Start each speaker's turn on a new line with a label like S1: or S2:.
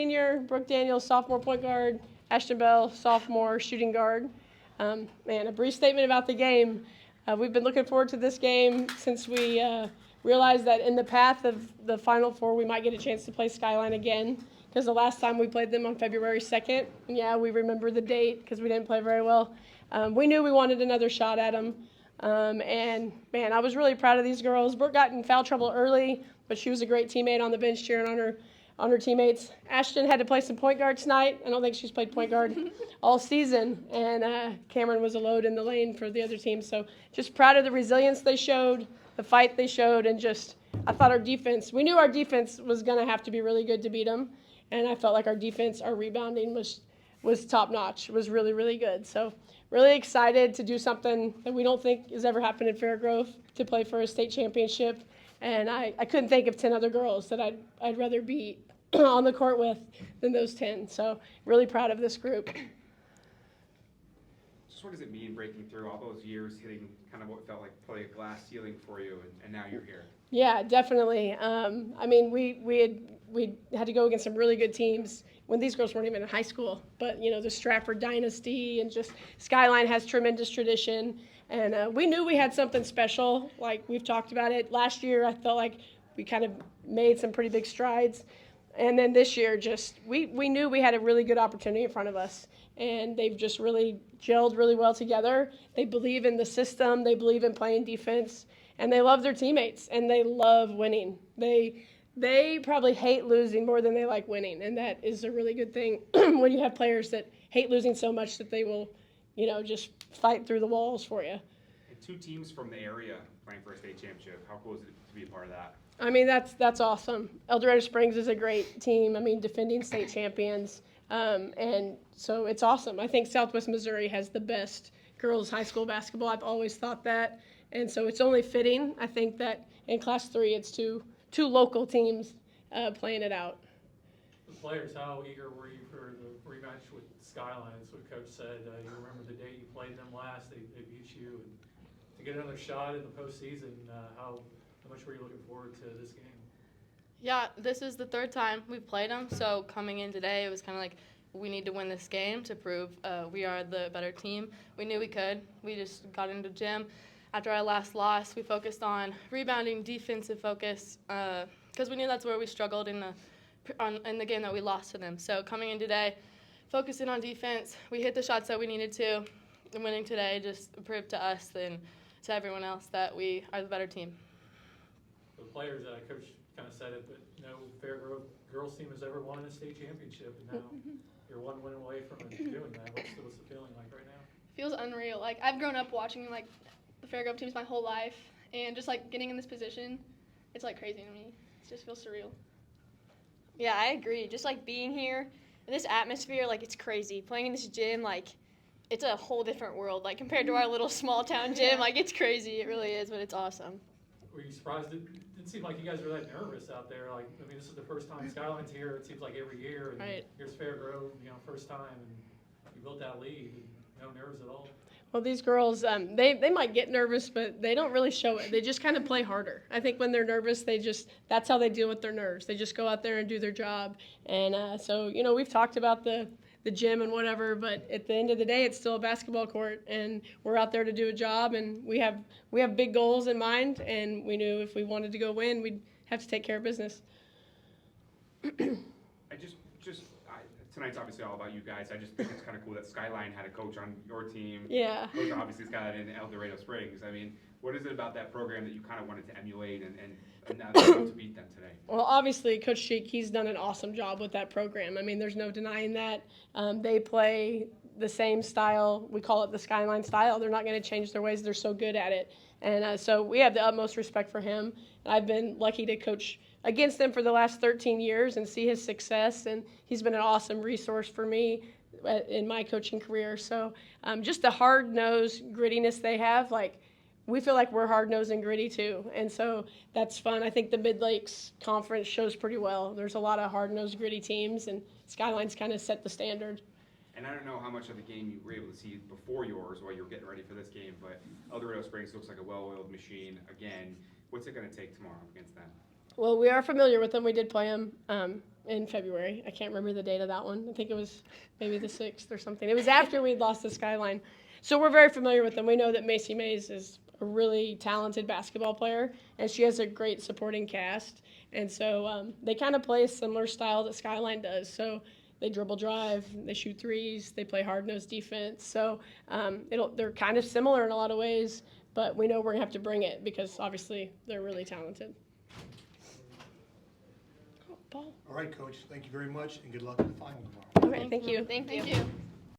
S1: Senior, Brooke Daniels, sophomore point guard, Ashton Bell, sophomore shooting guard. Man, a brief statement about the game. We've been looking forward to this game since we realized that in the path of the Final Four, we might get a chance to play Skyline again. Because the last time we played them on February 2nd, yeah, we remember the date because we didn't play very well. We knew we wanted another shot at them. And, man, I was really proud of these girls. Brooke got in foul trouble early, but she was a great teammate on the bench cheering on her teammates. Ashton had to play some point guard tonight. I don't think she's played point guard all season. And Cameron was a load in the lane for the other team. So just proud of the resilience they showed, the fight they showed, and just I thought our defense, we knew our defense was going to have to be really good to beat them. And I felt like our defense, our rebounding was top-notch. It was really, really good. So really excited to do something that we don't think has ever happened in Fairgrove, to play for a state championship. And I couldn't think of 10 other girls that I'd rather be on the court with than those 10. So really proud of this group.
S2: Just what does it mean breaking through all those years, hitting kind of what felt like probably a glass ceiling for you, and now you're here?
S1: Yeah, definitely. I mean, we had to go against some really good teams when these girls weren't even in high school. But, you know, the Stratford Dynasty and just Skyline has tremendous tradition. And we knew we had something special. Like, we've talked about it. Last year, I felt like we kind of made some pretty big strides. And then this year, just we knew we had a really good opportunity in front of us. And they've just really gelled really well together. They believe in the system. They believe in playing defense. And they love their teammates. And they love winning. They probably hate losing more than they like winning. And that is a really good thing when you have players that hate losing so much that they will, you know, just fight through the walls for you.
S2: And two teams from the area playing for a state championship. How cool is it to be a part of that?
S1: I mean, that's awesome. El Dorado Springs is a great team. I mean, defending state champions. And so it's awesome. I think Southwest Missouri has the best girls high school basketball. I've always thought that. And so it's only fitting, I think, that in Class 3 it's two local teams playing it out.
S3: The players, how eager were you for the rematch with Skyline? That's what Coach said. You remember the day you played them last, they beat you. And to get another shot in the postseason, how much were you looking forward to this game?
S4: Yeah, this is the third time we've played them, so coming in today, it was kind of like we need to win this game to prove we are the better team. We knew we could. We just got into the gym. After our last loss, we focused on rebounding, defensive focus, because we knew that's where we struggled in the game that we lost to them. So coming in today, focusing on defense, we hit the shots that we needed to. And winning today just proved to us and to everyone else that we are the better team.
S3: The players, Coach kind of said it, but no Fairgrove girls team has ever won a state championship, and now you're one win away from doing that. What's the feeling like right now?
S5: Feels unreal. Like, I've grown up watching like the Fairgrove teams my whole life, and just like getting in this position, it's like crazy to me. It just feels surreal.
S6: Yeah, I agree. Just like being here in this atmosphere, like it's crazy. Playing in this gym, like it's a whole different world. Like compared to our little small town gym, like it's crazy. It really is, but it's awesome.
S3: Were you surprised? It didn't seem like you guys were that nervous out there. Like, I mean, this is the first time Skyline's here. It seems like every year. And
S1: Right.
S3: Here's Fairgrove, first time, and you built that lead. And no nerves at all.
S1: Well, these girls, they might get nervous, but they don't really show it. They just kind of play harder. I think when they're nervous, that's how they deal with their nerves. They just go out there and do their job. And so, you know, we've talked about the gym and whatever, but at the end of the day, it's still a basketball court, and we're out there to do a job, and we have big goals in mind, and we knew if we wanted to go win, we'd have to take care of business.
S2: Tonight's obviously all about you guys. I just think it's kind of cool that Skyline had a coach on your team.
S1: Yeah.
S2: Coach obviously Skyline in El Dorado Springs. I mean, what is it about that program that you kind of wanted to emulate and now to beat them today?
S1: Well, obviously, Coach Cheek, he's done an awesome job with that program. I mean, there's no denying that. They play the same style. We call it the Skyline style. They're not going to change their ways. They're so good at it. And so we have the utmost respect for him. And I've been lucky to coach against him for the last 13 years and see his success. And he's been an awesome resource for me in my coaching career. So just the hard-nosed grittiness they have, like, we feel like we're hard-nosed and gritty too, and so that's fun. I think the Mid-Lakes Conference shows pretty well. There's a lot of hard-nosed, gritty teams, and Skyline's kind of set the standard.
S2: And I don't know how much of the game you were able to see before yours while you were getting ready for this game, but El Dorado Springs looks like a well-oiled machine again. What's it going to take tomorrow against them?
S1: Well, we are familiar with them. We did play them in February. I can't remember the date of that one. I think it was maybe the 6th or something. It was after we'd lost the Skyline. So we're very familiar with them. We know that Macy Mays is a really talented basketball player, and she has a great supporting cast. And so they kind of play a similar style that Skyline does. So they dribble drive, they shoot threes, they play hard-nosed defense. So they're kind of similar in a lot of ways, but we know we're going to have to bring it because obviously they're really talented. Paul.
S7: All right, Coach. Thank you very much, and good luck in the final tomorrow.
S1: Okay, thank you.
S6: Thank you.
S5: Thank you.